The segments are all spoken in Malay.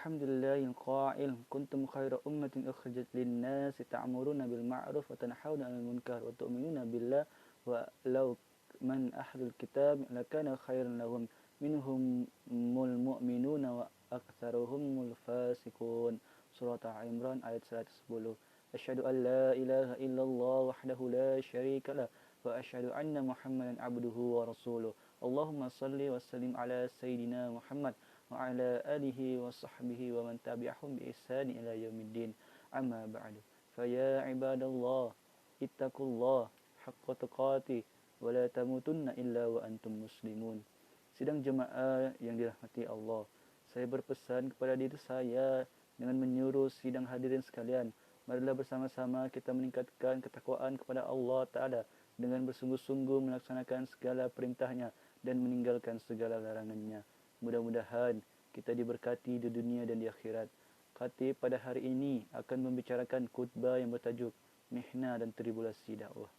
Alhamdulillahil qa'il kuntum khayra ummatin ukhrijat lin-nasi ta'muruna bil ma'ruf wa tanhauna 'anil munkar wa tu'minuna billah wa law man ahlul kitab lakana khairan lahum minhumul mu'minuna wa aktsaruhumul fasiqun. Surat Al-Imran ayat 110. Asyhadu an la ilaha illallah wahdahu la syarika lah wa asyhadu anna Muhammadan abduhu wa rasuluh. Allahumma salli wa sallim ala sayyidina Muhammad wa ala alihi wa sahbihi wa man tabi'ahum bi ihsan ila yaumiddin. Amma ba'du. Fa ya ibadallah ittaqullah haqqa tuqatih wa la tamutunna illa wa antum muslimun. Sidang jemaah yang dirahmati Allah, saya berpesan kepada diri saya dengan menyuruh sidang hadirin sekalian, marilah bersama-sama kita meningkatkan ketakwaan kepada Allah Ta'ala dengan bersungguh-sungguh melaksanakan segala perintahnya dan meninggalkan segala larangannya. Mudah-mudahan kita diberkati di dunia dan di akhirat. Khatib pada hari ini akan membicarakan khutbah yang bertajuk Mihna dan Tribulasi Dakwah.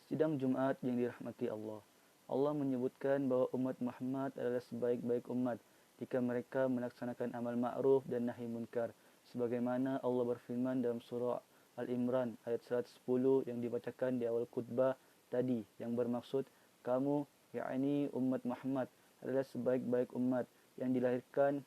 Sidang Jumaat yang dirahmati Allah. Allah menyebutkan bahawa umat Muhammad adalah sebaik-baik umat jika mereka melaksanakan amal ma'ruf dan nahi munkar. Sebagaimana Allah berfirman dalam surah Al-Imran ayat 110 yang dibacakan di awal khutbah tadi, yang bermaksud kamu, yakni umat Muhammad, adalah sebaik-baik umat yang dilahirkan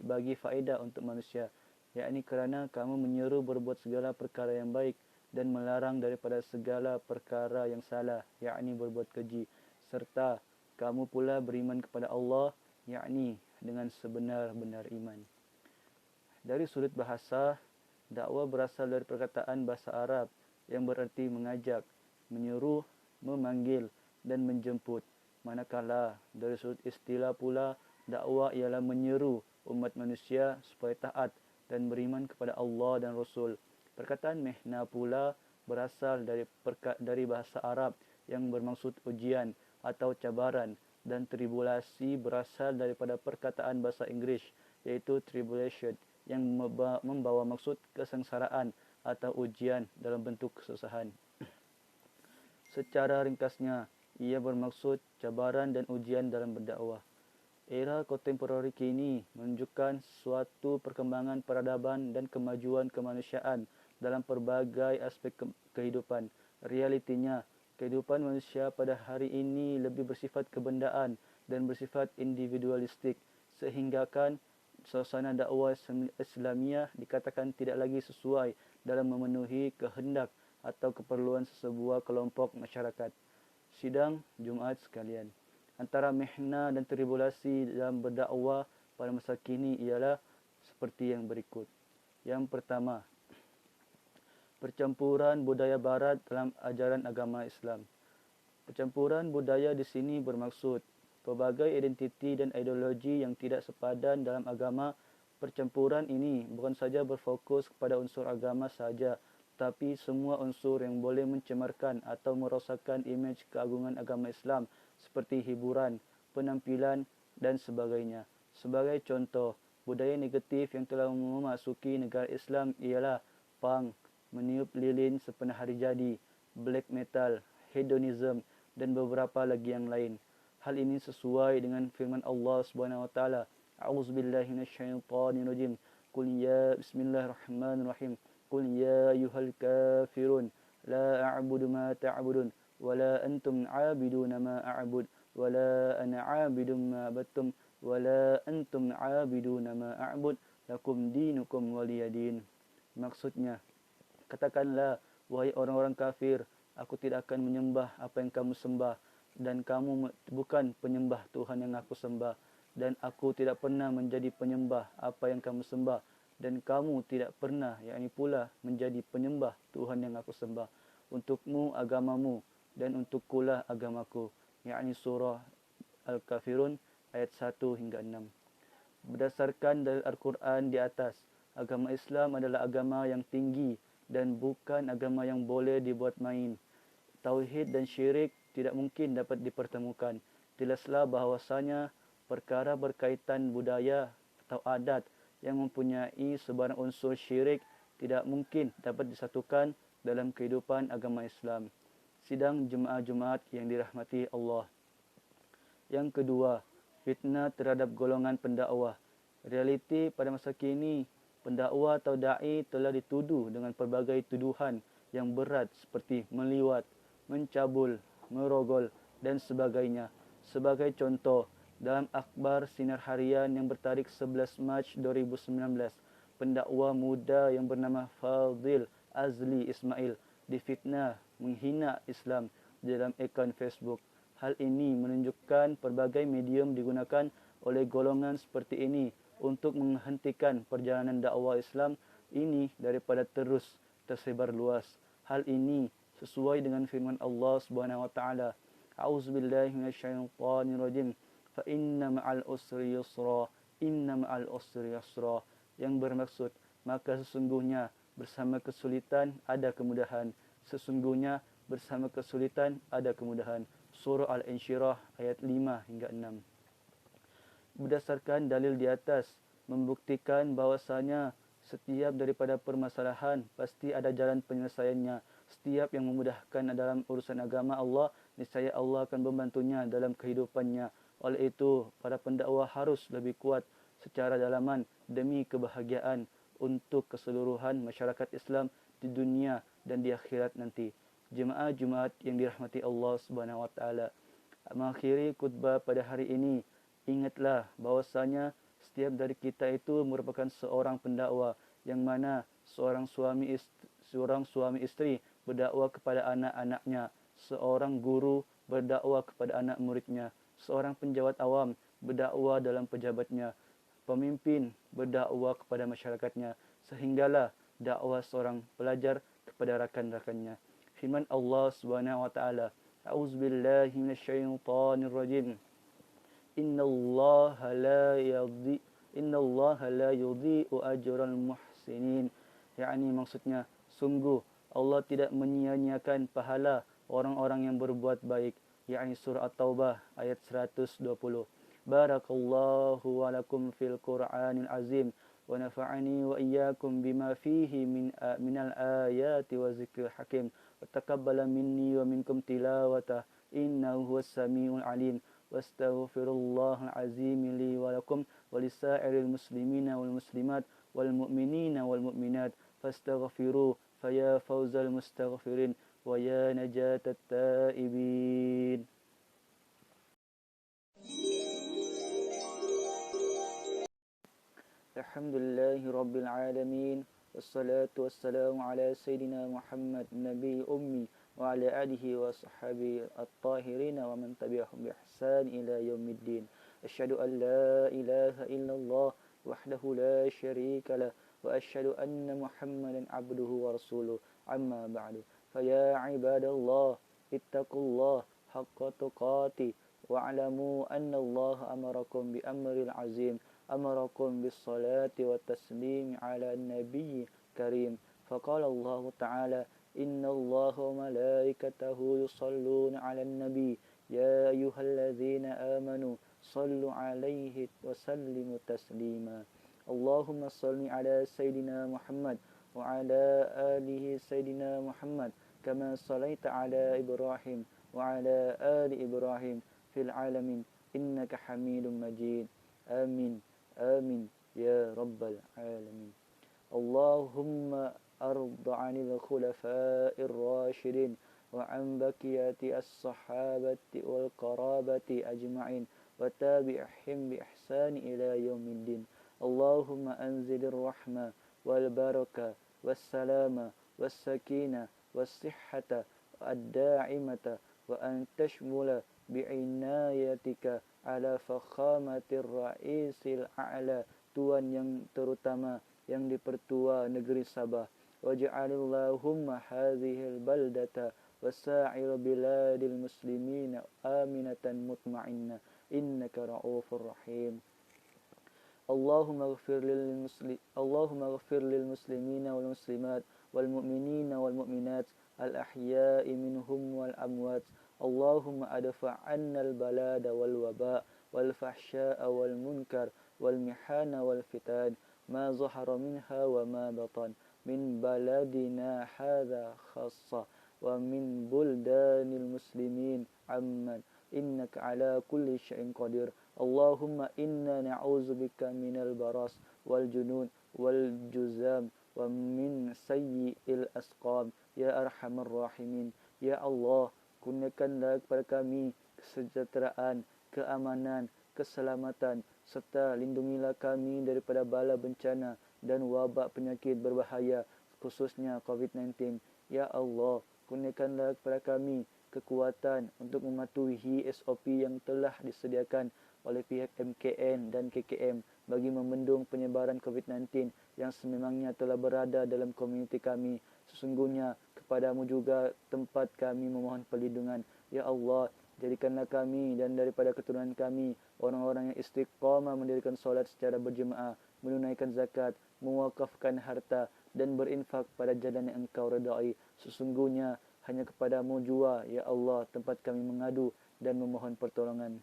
bagi faedah untuk manusia, yakni kerana kamu menyeru berbuat segala perkara yang baik dan melarang daripada segala perkara yang salah, yakni berbuat keji, serta kamu pula beriman kepada Allah, yakni dengan sebenar-benar iman. Dari sudut bahasa, dakwah berasal dari perkataan bahasa Arab yang bererti mengajak, menyuruh, memanggil dan menjemput. Manakala dari sudut istilah pula, dakwah ialah menyeru umat manusia supaya taat dan beriman kepada Allah dan Rasul. Perkataan mihna pula berasal dari bahasa Arab yang bermaksud ujian atau cabaran, dan tribulasi berasal daripada perkataan bahasa Inggeris iaitu tribulation yang membawa maksud kesengsaraan atau ujian dalam bentuk kesusahan. Secara ringkasnya, ia bermaksud cabaran dan ujian dalam berdakwah. Era kontemporari kini menunjukkan suatu perkembangan peradaban dan kemajuan kemanusiaan dalam pelbagai aspek kehidupan. Realitinya, kehidupan manusia pada hari ini lebih bersifat kebendaan dan bersifat individualistik, sehinggakan suasana dakwah Islamiah dikatakan tidak lagi sesuai dalam memenuhi kehendak atau keperluan sesebuah kelompok masyarakat. Sidang Jumaat sekalian, antara mihna dan tribulasi dalam berdakwah pada masa kini ialah seperti yang berikut. Yang pertama, percampuran budaya barat dalam ajaran agama Islam. Percampuran budaya di sini bermaksud pelbagai identiti dan ideologi yang tidak sepadan dalam agama. Percampuran ini bukan saja berfokus kepada unsur agama sahaja, tapi semua unsur yang boleh mencemarkan atau merosakkan imej keagungan agama Islam seperti hiburan, penampilan dan sebagainya. Sebagai contoh, budaya negatif yang telah memasuki negara Islam ialah punk, meniup lilin sepenuh hari jadi, black metal, hedonism dan beberapa lagi yang lain. Hal ini sesuai dengan firman Allah Subhanahu wa taala, A'udzubillahi minasyaitonirrajim. Qul ya bismillahirrahmanirrahim. Qul ya ayyuhal kafirun la a'budu ma ta'budun wa la antum 'abiduna ma a'bud wa la ana 'abidun ma battum wa la antum 'abiduna ma a'bud lakum dinukum waliyadin. Maksudnya, katakanlah, wahai orang-orang kafir, aku tidak akan menyembah apa yang kamu sembah, dan kamu bukan penyembah Tuhan yang aku sembah, dan aku tidak pernah menjadi penyembah apa yang kamu sembah, dan kamu tidak pernah, yakni pula, menjadi penyembah Tuhan yang aku sembah. Untukmu agamamu, dan untukkulah agamaku. Yakni surah Al-Kafirun ayat 1 hingga 6. Berdasarkan dalil Al-Quran di atas, agama Islam adalah agama yang tinggi dan bukan agama yang boleh dibuat main. Tauhid dan syirik tidak mungkin dapat dipertemukan. Jelaslah bahawasanya perkara berkaitan budaya atau adat yang mempunyai sebarang unsur syirik tidak mungkin dapat disatukan dalam kehidupan agama Islam. Sidang Jemaah Jumaat yang dirahmati Allah. Yang kedua, fitnah terhadap golongan pendakwah. Realiti pada masa kini, pendakwa atau da'i telah dituduh dengan pelbagai tuduhan yang berat seperti meliwat, mencabul, merogol dan sebagainya. Sebagai contoh, dalam akhbar Sinar Harian yang bertarikh 11 Mac 2019, pendakwa muda yang bernama Fadil Azli Ismail difitnah menghina Islam di dalam akaun Facebook. Hal ini menunjukkan pelbagai medium digunakan oleh golongan seperti ini untuk menghentikan perjalanan dakwah Islam ini daripada terus tersebar luas. Hal ini sesuai dengan firman Allah Subhanahu wa taala, A'udzubillahi minasyaitonirrajim. Fa inna ma'al usri yusra, inna ma'al usri yusra, yang bermaksud maka sesungguhnya bersama kesulitan ada kemudahan. Sesungguhnya bersama kesulitan ada kemudahan. Surah Al-Insyirah ayat 5 hingga 6. Berdasarkan dalil di atas, membuktikan bahawasanya setiap daripada permasalahan pasti ada jalan penyelesaiannya. Setiap yang memudahkan dalam urusan agama Allah, niscaya Allah akan membantunya dalam kehidupannya. Oleh itu, para pendakwa harus lebih kuat secara dalaman demi kebahagiaan untuk keseluruhan masyarakat Islam di dunia dan di akhirat nanti. Jemaah Jumaat yang dirahmati Allah Subhanahu wa taala. Mengakhiri khutbah pada hari ini, ingatlah bahwasanya setiap dari kita itu merupakan seorang pendakwa, yang mana seorang suami isteri berdakwah kepada anak-anaknya, seorang guru berdakwah kepada anak muridnya, seorang penjawat awam berdakwah dalam pejabatnya, pemimpin berdakwah kepada masyarakatnya, sehinggalah dakwah seorang pelajar kepada rakan-rakannya. Firman Allah Subhanahu wa taala, A'udzubillahi minasyaitonirrajim. Innallaha la yudhi'u ajral muhsinin. Yakni maksudnya, sungguh Allah tidak menyia-nyiakan pahala orang-orang yang berbuat baik. Yakni surah At-Taubah ayat 120. Barakallahu wa lakum fil Qur'anil azim wa nafa'ani wa iyyakum bima fihi minal ayati wa zikril hakim wa taqabbala minni wa minkum tilawatah innahu huwas samiul alim. Wastaghfirullahal azim li wa lakum wa lisa'iril muslimina wal muslimat wal mu'minina wal mu'minat fastaghfiru faya fawzal mustaghfirin wa ya najatat taibin. Alhamdulillahi rabbil alamin, wassalatu wassalamu ala sayyidina Muhammad nabi ummi wa ala alihi wa sahbihi at-tahirin wa man tabi'ahum bi ihsan ila yaumiddin. Asyhadu an la ilaha illallah wahdahu la syarika lah wa asyhadu anna Muhammadan abduhu wa rasuluh. Amma ba'du. Fa ya ibadallah ittaqullah haqqa tuqatih wa'lamu anna Allah amarakum bi amril azim. أمركم بالصلاة والتسليم على النبي الكريم. فقال الله تعالى إن الله وملائكته يصلون على النبي يا أيها الذين آمنوا صلوا عليه وسلموا تسليما. اللهم صل على سيدنا محمد وعلى آله سيدنا محمد كما صليت على إبراهيم وعلى آل إبراهيم في العالمين إنك حميد مجيد. آمين آمين يا رب العالمين. اللهم أرض عن الخلفاء الراشدين وعن بقية الصحابة والقرابة أجمعين وتابعهم بإحسان إلى يوم الدين. اللهم أنزل الرحمة والبركة والسلام والسكينة والصحة الداعمة وأن تشمل بعنايتك ala fakhamatir ra'isil a'la, tuan yang terutama yang dipertua negeri Sabah. Waj'alillahumma hadhil baldata wasa'ir biladil muslimina aminatan mutma'inna innaka ra'ufur rahim. Allahumma ighfir lil muslimina wal muslimat wal mu'minina wal mu'minat al ahya'i minhum wal amwat. اللهم أدفع عنا البلاد والوباء والفحشاء والمنكر والمحن والفتن ما ظهر منها وما بطن من بلدنا هذا خاصة ومن بلدان المسلمين عامة إنك على كل شيء قدير. اللهم إنا نعوذ بك من البرص والجنون والجذام ومن سيء الأسقام ya arhamar rahimin. Ya Allah, kurniakanlah kepada kami kesejahteraan, keamanan, keselamatan, serta lindungilah kami daripada bala bencana dan wabak penyakit berbahaya, khususnya COVID-19. Ya Allah, kurniakanlah kepada kami kekuatan untuk mematuhi SOP yang telah disediakan oleh pihak MKN dan KKM bagi membendung penyebaran COVID-19 yang sememangnya telah berada dalam komuniti kami. Sesungguhnya kepadamu juga tempat kami memohon perlindungan. Ya Allah, jadikanlah kami dan daripada keturunan kami orang-orang yang istiqamah mendirikan solat secara berjemaah, menunaikan zakat, mewakafkan harta dan berinfak pada jalan yang Engkau redai. Sesungguhnya hanya kepadamu jua, ya Allah, tempat kami mengadu dan memohon pertolongan.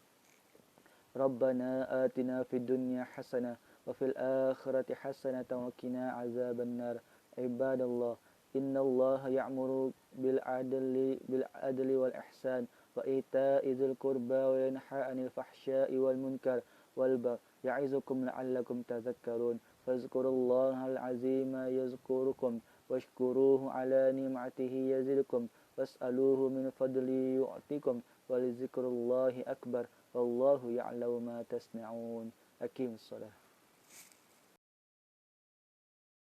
Rabbana atina fid dunya hasanah wa fil akhirati hasanah wa qina azaban nar. Ibadallah, innallaha ya'muru bil adli wal ihsan wa ita'i dzil qurba wa yanha 'anil fahsya'i wal munkar wal baghi ya'izukum la'allakum tadhakkarun. Fazkurullahal 'azima yazkurukum washkuruhu 'ala ni'matihi yazidkum was'aluhu min fadli yu'tikum wa li dzikrullahi akbar wallahu ya'lamu ma tasna'un. Aqimus shalah.